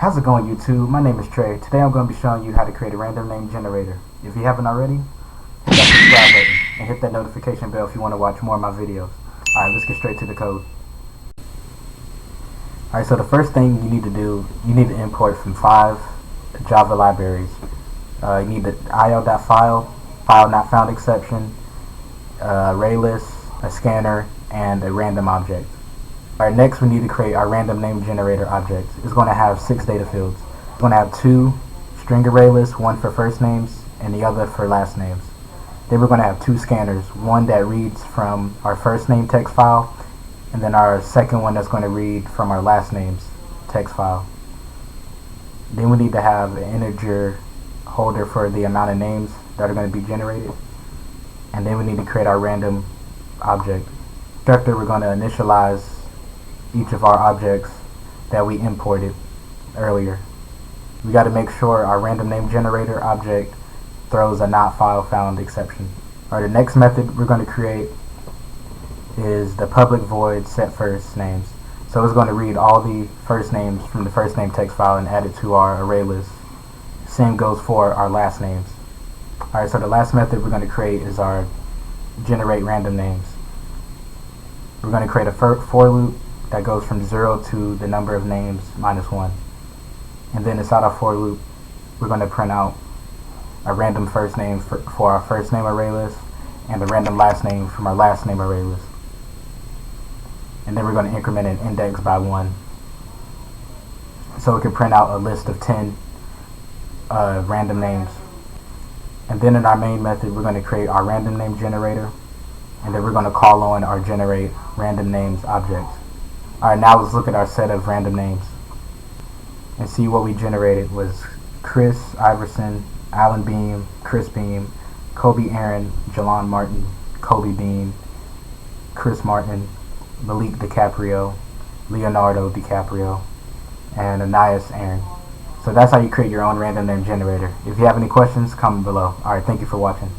How's it going, YouTube? My name is Trey. Today I'm going to be showing you how to create a random name generator. If you haven't already, hit that subscribe button and hit that notification bell if you want to watch more of my videos. Alright, let's get straight to the code. Alright, so the first thing you need to do, you need to import from 5 Java libraries. You need the io.file, file not found exception, array list, a scanner, and a random object. Alright, next we need to create our random name generator object. It's going to have 6 data fields. It's going to have 2 string array lists, one for first names and the other for last names. Then we're going to have 2 scanners, one that reads from our first name text file, and then our second one that's going to read from our last name's text file. Then we need to have an integer holder for the amount of names that are going to be generated. And then we need to create our random object. Constructor, we're going to initialize each of our objects that we imported earlier. We got to make sure our random name generator object throws a not file found exception. Alright, the next method we're going to create is the public void set first names. So it's going to read all the first names from the first name text file and add it to our array list. Same goes for our last names. Alright, so the last method we're going to create is our generate random names. We're going to create a for loop that goes from 0 to the number of names minus 1. And then inside our for loop, we're going to print out a random first name for our first name array list and a random last name from our last name array list. And then we're going to increment an index by 1. So we can print out a list of 10 random names. And then in our main method, we're going to create our random name generator, and then we're going to call on our generate random names object. Alright, now let's look at our set of random names and see what we generated was Chris Iverson, Alan Beam, Chris Beam, Kobe Aaron, Jalon Martin, Kobe Beam, Chris Martin, Malik DiCaprio, Leonardo DiCaprio, and Anais Aaron. So that's how you create your own random name generator. If you have any questions, comment below. Alright, thank you for watching.